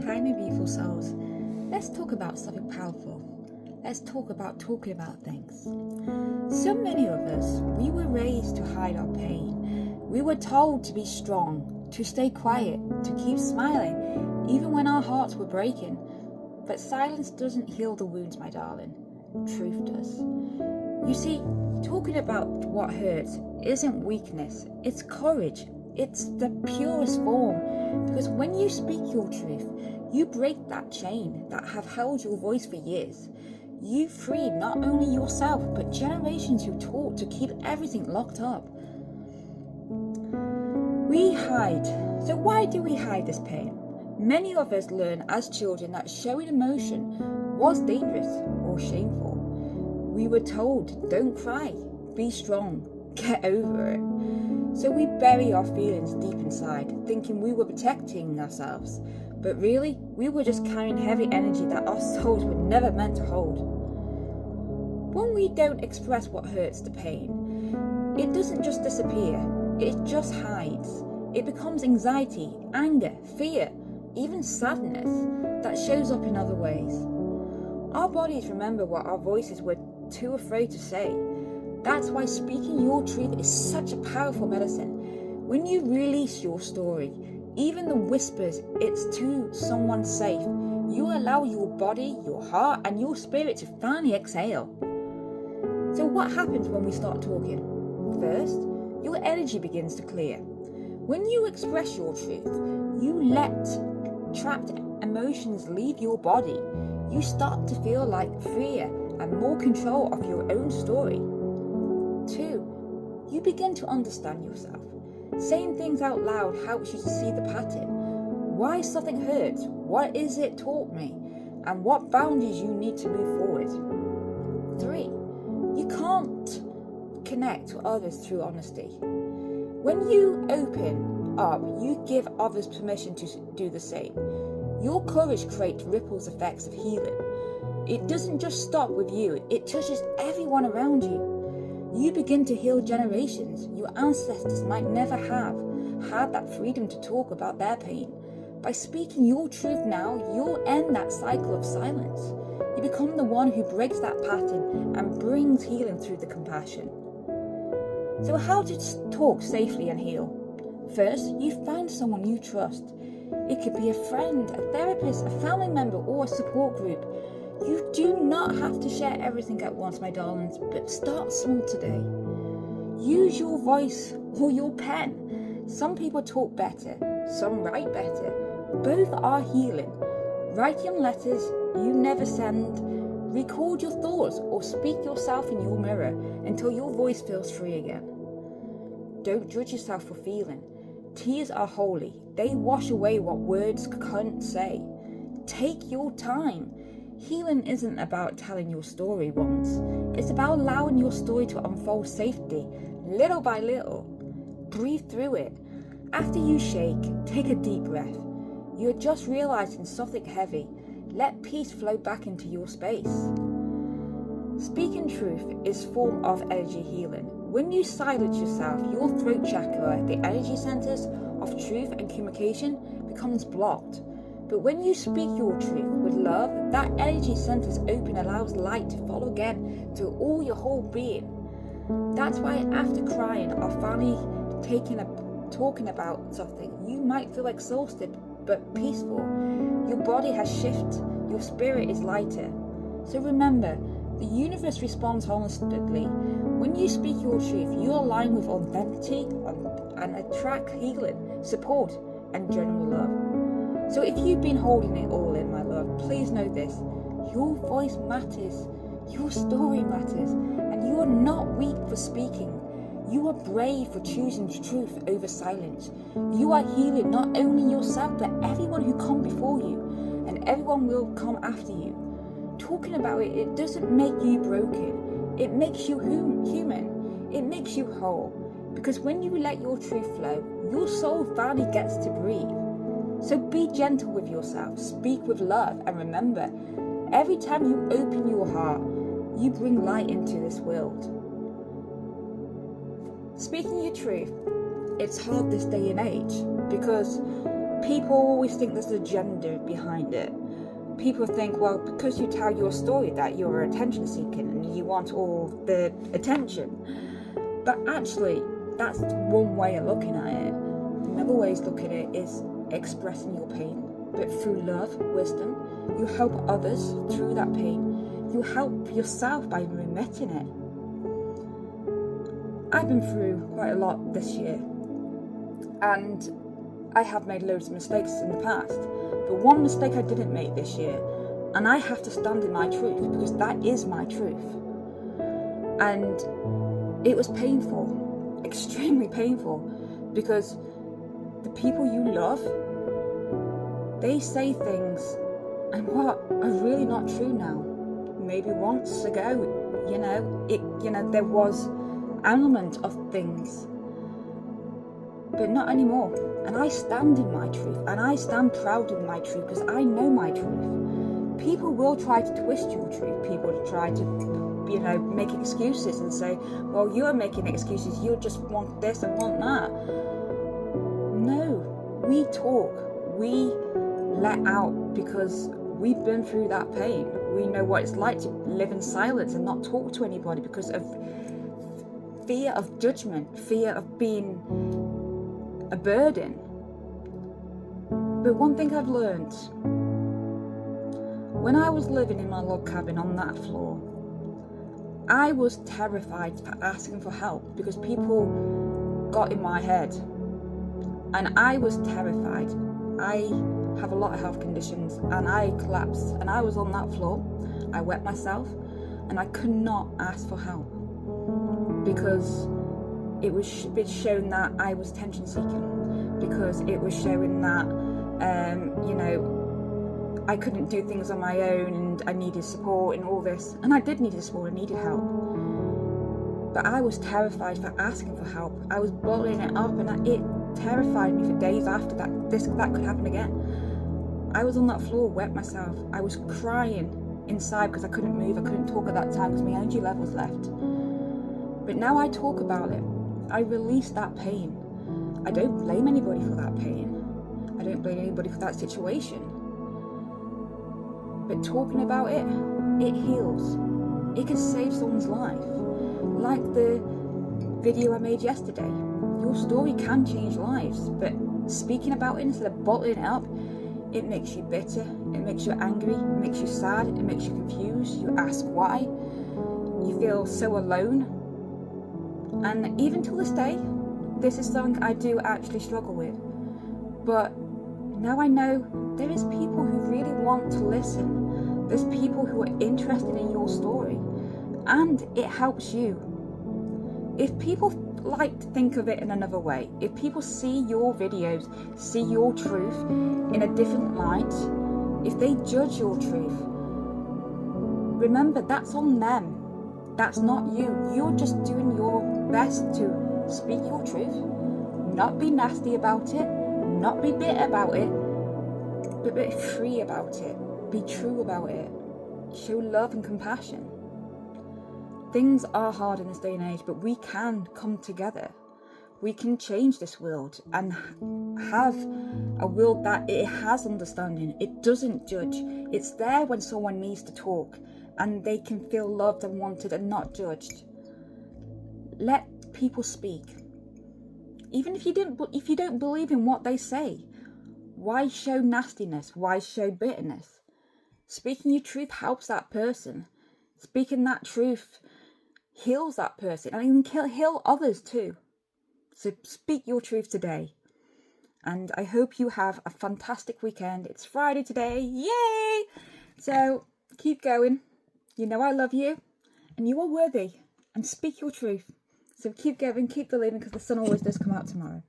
Hi, my beautiful souls. Let's talk about something powerful. Let's talk about talking about things. So many of us, we were raised to hide our pain. We were told to be strong, to stay quiet, to keep smiling, even when our hearts were breaking. But silence doesn't heal the wounds, my darling. Truth does. You see, talking about what hurts isn't weakness, it's courage. It's the purest form. Because when you speak your truth, you break that chain that have held your voice for years. You free not only yourself, but generations who taught to keep everything locked up. We hide. So why do we hide this pain? Many of us learn as children that showing emotion was dangerous or shameful. We were told, don't cry, be strong, get over it. So we bury our feelings deep inside, thinking we were protecting ourselves. But really, we were just carrying heavy energy that our souls were never meant to hold. When we don't express what hurts, the pain, it doesn't just disappear, it just hides. It becomes anxiety, anger, fear, even sadness that shows up in other ways. Our bodies remember what our voices were too afraid to say. That's why speaking your truth is such a powerful medicine. When you release your story, even the whispers it's to someone safe, you allow your body, your heart, and your spirit to finally exhale. So what happens when we start talking? First, your energy begins to clear. When you express your truth, you let trapped emotions leave your body. You start to feel like freer and more control of your own story. 2, you begin to understand yourself. Saying things out loud helps you to see the pattern. Why something hurts, what is it taught me, and what boundaries you need to move forward. 3, you can't connect to others through honesty. When you open up, you give others permission to do the same. Your courage creates ripples effects of healing. It doesn't just stop with you, it touches everyone around you. You begin to heal generations your ancestors might never have had that freedom to talk about their pain. By speaking your truth now, you'll end that cycle of silence. You become the one who breaks that pattern and brings healing through the compassion. So how to talk safely and heal? First, you find someone you trust. It could be a friend, a therapist, a family member, or a support group. You do not have to share everything at once, my darlings, but start small today. Use your voice or your pen. Some people talk better, some write better. Both are healing. Writing letters you never send, record your thoughts, or speak yourself in your mirror until your voice feels free again. Don't judge yourself for feeling. Tears are holy. They wash away what words can't say. Take your time. Healing isn't about telling your story once. It's about allowing your story to unfold safely, little by little. Breathe through it. After you shake, take a deep breath. You're just realizing something heavy. Let peace flow back into your space. Speaking truth is a form of energy healing. When you silence yourself, your throat chakra, the energy centers of truth and communication, becomes blocked. But when you speak your truth with love, that energy centers open, allows light to follow again to all your whole being. That's why after crying or finally talking about something, you might feel exhausted but peaceful. Your body has shifted, your spirit is lighter. So remember, the universe responds honestly. When you speak your truth, you align with authenticity and attract healing, support, and general love. So if you've been holding it all in, my love, please know this. Your voice matters. Your story matters. And you are not weak for speaking. You are brave for choosing truth over silence. You are healing not only yourself, but everyone who come before you. And everyone will come after you. Talking about it, it doesn't make you broken. It makes you human. It makes you whole. Because when you let your truth flow, your soul finally gets to breathe. So be gentle with yourself, speak with love, and remember, every time you open your heart, you bring light into this world. Speaking your truth, it's hard this day and age, because people always think there's an agenda behind it. People think, well, because you tell your story that you're attention seeking and you want all the attention. But actually, that's one way of looking at it. Another way of looking at it is expressing your pain. But through love, wisdom, you help others through that pain. You help yourself by remitting it. I've been through quite a lot this year. And I have made loads of mistakes in the past. But one mistake I didn't make this year, and I have to stand in my truth, because that is my truth. And it was painful, extremely painful, because the people you love, they say things and what are really not true now. Maybe once ago, there was an element of things, but not anymore. And I stand in my truth, and I stand proud in my truth, because I know my truth. People will try to twist your truth. People will try to, make excuses and say, well, you're making excuses. You just want this and want that. No, we talk. We let out, because we've been through that pain. We know what it's like to live in silence and not talk to anybody because of fear of judgment, fear of being a burden. But one thing I've learned, when I was living in my log cabin on that floor, I was terrified for asking for help because people got in my head, and I was terrified. I have a lot of health conditions, and I collapsed, and I was on that floor. I wet myself, and I could not ask for help because it was shown that I was attention seeking, because it was showing that I couldn't do things on my own and I needed support and all this. And I did need support, I needed help. But I was terrified for asking for help. I was bottling it up, and it terrified me for days after that could happen again. I was on that floor, wet myself. I was crying inside because I couldn't move. I couldn't talk at that time because my energy levels left. But now I talk about it. I release that pain. I don't blame anybody for that pain. I don't blame anybody for that situation. But talking about it, it heals. It can save someone's life. Like the video I made yesterday. Your story can change lives, but speaking about it instead of bottling it up, it makes you bitter, it makes you angry, it makes you sad, it makes you confused, you ask why, you feel so alone. And even till this day, this is something I do actually struggle with. But now I know there is people who really want to listen. There's people who are interested in your story, and it helps you. If people like to think of it in another way, if people see your videos, see your truth in a different light, if they judge your truth, remember that's on them. That's not you. You're just doing your best to speak your truth, not be nasty about it, not be bitter about it, but be free about it. Be true about it. Show love and compassion. Things are hard in this day and age, but we can come together. We can change this world and have a world that it has understanding. It doesn't judge. It's there when someone needs to talk and they can feel loved and wanted and not judged. Let people speak. Even if you don't believe in what they say, why show nastiness? Why show bitterness? Speaking your truth helps that person. Speaking that truth heals that person, and can heal others too. So speak your truth today. And I hope you have a fantastic weekend. It's Friday today. Yay! So keep going. You know I love you, and you are worthy. And speak your truth. So keep going, keep believing, because the sun always does come out tomorrow.